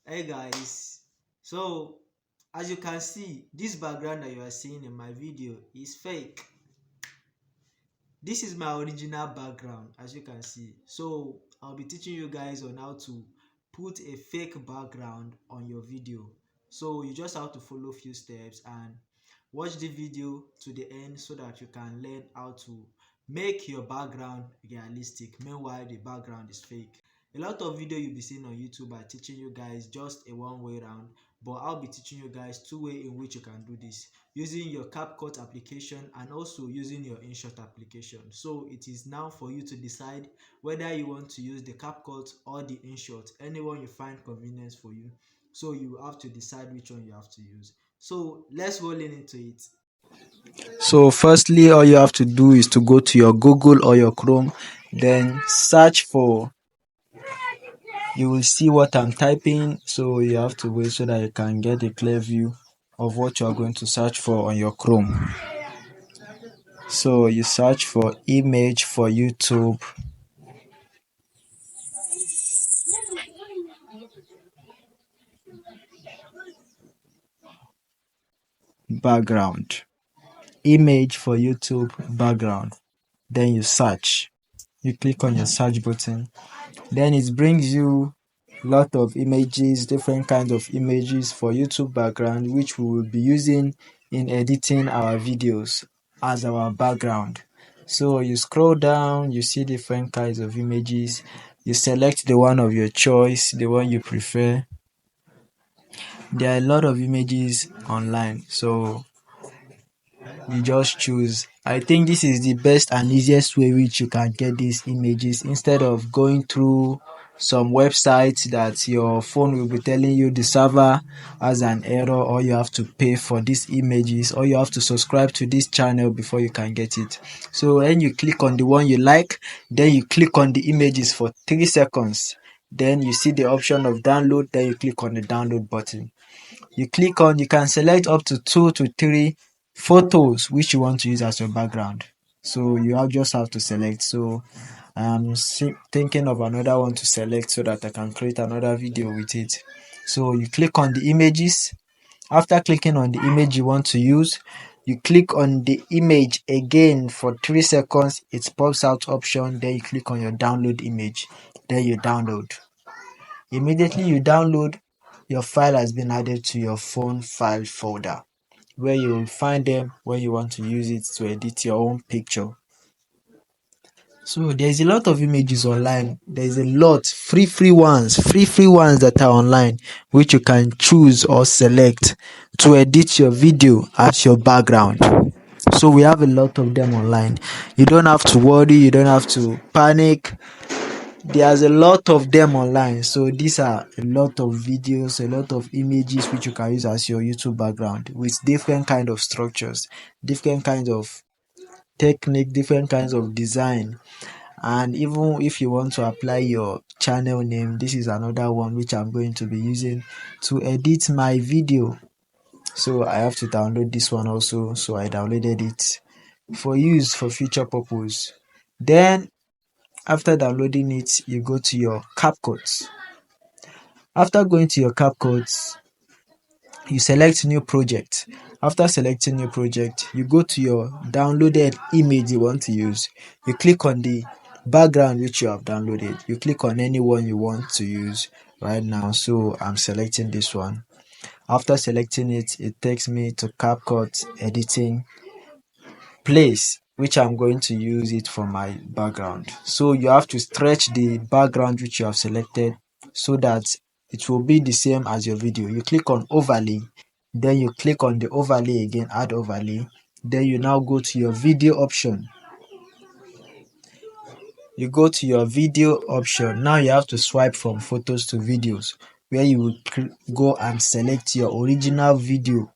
Hey guys, so as you can see, this background that you are seeing in my video is fake. This is my original background, as you can see. So I'll be teaching you guys on how to put a fake background on your video. So you just have to follow few steps and watch the video to the end so that you can learn how to make your background realistic. Meanwhile, the background is fake. A lot of video you'll be seeing on YouTube are teaching you guys just a one way round, but I'll be teaching you guys two way in which you can do this using your CapCut application and also using your InShot application. So it is now for you to decide whether you want to use the CapCut or the InShot, anyone you find convenient for you. So you have to decide which one you have to use. So let's roll into it. So firstly, all you have to do is to go to your Google or your Chrome, then search for, you will see what I'm typing. So you have to wait so that you can get a clear view of what you are going to search for on your Chrome. So you search for image for YouTube background. Image for YouTube background. Then you search. You click on your search button. Then it brings you lot of images, different kinds of images for YouTube background, which we will be using in editing our videos as our background. So you scroll down, you see different kinds of images. You select the one of your choice, the one you prefer. There are a lot of images online, so you just choose. I think this is the best and easiest way which you can get these images instead of going through some websites that your phone will be telling you the server has an error, or you have to pay for these images, or you have to subscribe to this channel before you can get it. So when you click on the one you like, then you click on the images for 3 seconds, then you see the option of download, then you click on the download button. You can select up to 2 to 3 photos which you want to use as your background. So just have to select. So I'm thinking of another one to select so that I can create another video with it. So you click on the images. After clicking on the image you want to use, you click on the image again for 3 seconds. It pops out option. Then you click on your download image. Then you download. Immediately you download, your file has been added to your phone file folder, where you will find them when you want to use it to edit your own picture. So there's a lot of images online. There's a lot free ones that are online, which you can choose or select to edit your video as your background. So we have a lot of them online. You don't have to worry, you don't have to panic. There's a lot of them online. So these are a lot of videos, a lot of images which you can use as your YouTube background with different kind of structures, different kinds of technique, different kinds of design. And even if you want to apply your channel name, this is another one which I'm going to be using to edit my video. So I have to download this one also. So I downloaded it for use for future purpose. Then after downloading it, you go to your CapCut. After going to your CapCut, you select new project. After selecting new project, you go to your downloaded image you want to use. You click on the background which you have downloaded. You click on any one you want to use right now. So I'm selecting this one. After selecting it, it takes me to CapCut editing place, which I'm going to use it for my background. So you have to stretch the background which you have selected so that it will be the same as your video. You click on overlay, then you click on the overlay again, add overlay. Then you now go to your video option. You go to your video option. Now you have to swipe from photos to videos, where you will go and select your original video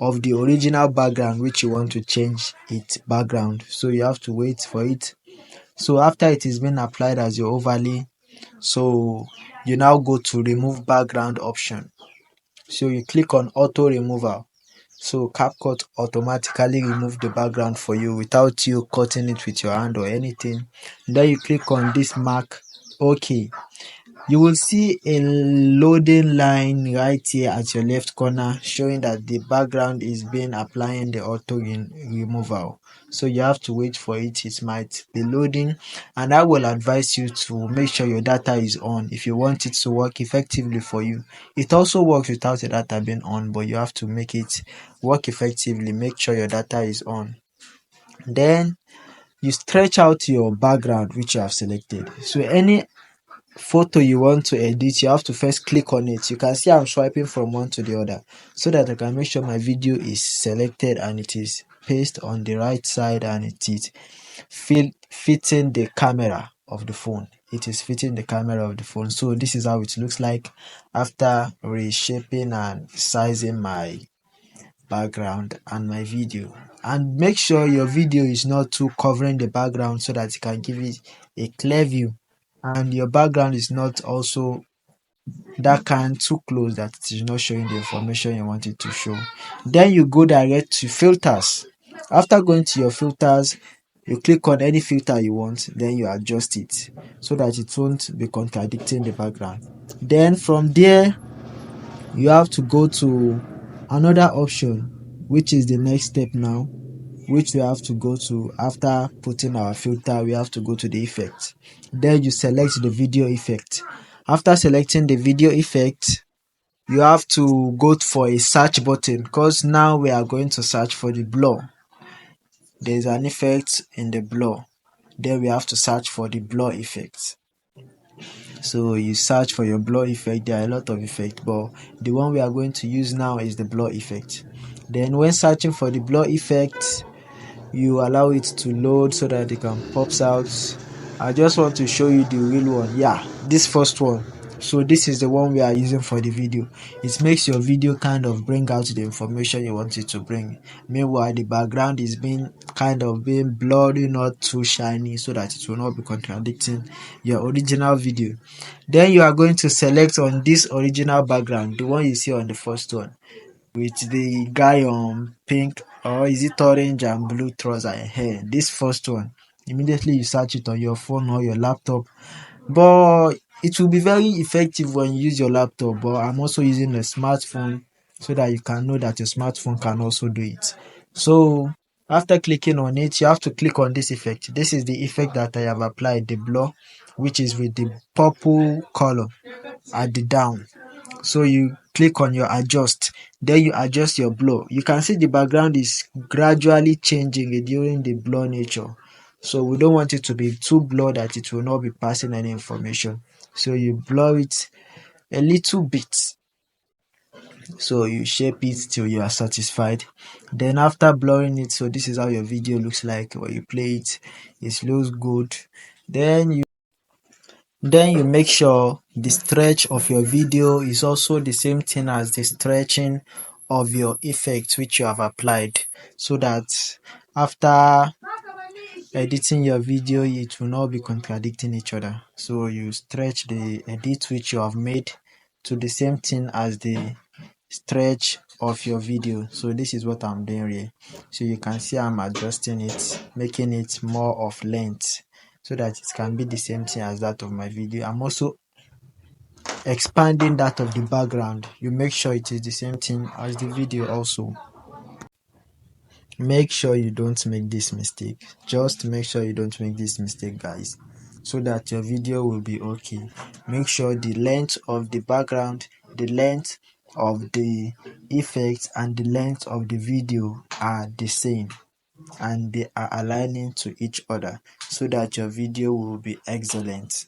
of the original background which you want to change its background. So you have to wait for it. So after it is been applied as your overlay, so you now go to remove background option. So you click on auto removal. So CapCut automatically remove the background for you without you cutting it with your hand or anything. Then you click on this mark OK. You will see a loading line right here at your left corner showing that the background is being applying the auto removal. So you have to wait for it. It might be loading, and I will advise you to make sure your data is on if you want it to work effectively for you. It also works without the data being on, but you have to make it work effectively. Make sure your data is on. Then you stretch out your background which you have selected. So any photo you want to edit, you have to first click on it. You can see I'm swiping from one to the other so that I can make sure my video is selected and it is placed on the right side and it is fitting the camera of the phone. It is fitting the camera of the phone. So this is how it looks like after reshaping and sizing my background and my video. And make sure your video is not too covering the background so that you can give it a clear view, and your background is not also that kind too close that it is not showing the information you want it to show. Then you go direct to filters. After going to your filters, you click on any filter you want, then you adjust it so that it won't be contradicting the background. Then from there you have to go to another option, which is the next step now, which we have to go to. After putting our filter, we have to go to the effect. Then you select the video effect. After selecting the video effect, you have to go for a search button because now we are going to search for the blur. There's an effect in the blur. Then we have to search for the blur effect. So you search for your blur effect. There are a lot of effects, but the one we are going to use now is the blur effect. Then when searching for the blur effect, you allow it to load so that it can pops out. I just want to show you the real one. Yeah, this first one. So this is the one we are using for the video. It makes your video kind of bring out the information you want it to bring. Meanwhile, the background is being blurry, not too shiny, so that it will not be contradicting your original video. Then you are going to select on this original background, the one you see on the first one, with the guy on pink, or is it orange and blue trouser hair. This first one, immediately you search it on your phone or your laptop, but it will be very effective when you use your laptop. But I'm also using a smartphone so that you can know that your smartphone can also do it. So after clicking on it, you have to click on this effect. This is the effect that I have applied, the blur, which is with the purple color at the down. So you click on your adjust, then you adjust your blur. You can see the background is gradually changing during the blur nature. So we don't want it to be too blurred that it will not be passing any information. So you blur it a little bit. So you shape it till you are satisfied. Then after blurring it, so this is how your video looks like when you play it. It looks good. Then you make sure the stretch of your video is also the same thing as the stretching of your effect which you have applied, so that after editing your video it will not be contradicting each other. So you stretch the edit which you have made to the same thing as the stretch of your video. So this is what I'm doing here. So you can see I'm adjusting it, making it more of length so that it can be the same thing as that of my video. I'm also expanding that of the background. You make sure it is the same thing as the video also. Make sure you don't make this mistake. Just make sure you don't make this mistake, guys, so that your video will be okay. Make sure the length of the background, the length of the effects, and the length of the video are the same and they are aligning to each other so that your video will be excellent.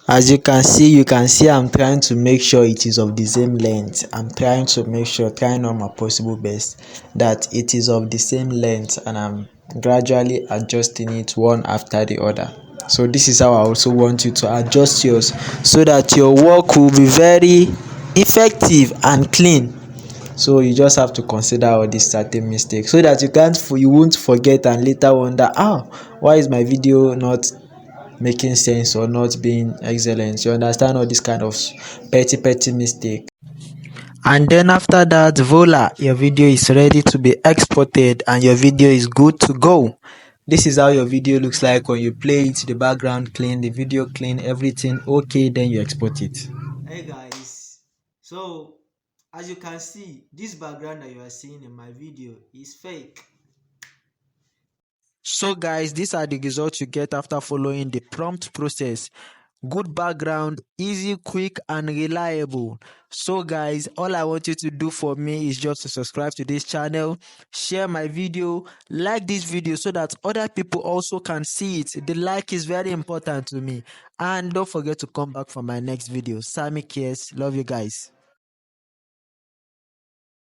As you can see I'm trying to make sure it is of the same length. I'm trying to make sure, trying on my possible best, that it is of the same length, and I'm gradually adjusting it one after the other. So this is how I also want you to adjust yours so that your work will be very effective and clean. So you just have to consider all these certain mistakes so that you won't forget and later wonder, why is my video not making sense or not being excellent. You understand all this kind of petty mistake. And then after that, voila, your video is ready to be exported and your video is good to go. This is how your video looks like when you play it, the background clean, the video clean, everything okay, then you export it. Hey guys, so as you can see, this background that you are seeing in my video is fake. So guys, these are the results you get after following the prompt process. Good background, easy, quick and reliable. So guys, all I want you to do for me is just to subscribe to this channel, share my video, like this video so that other people also can see it. The like is very important to me. And don't forget to come back for my next video. Sammy cares. Love you guys.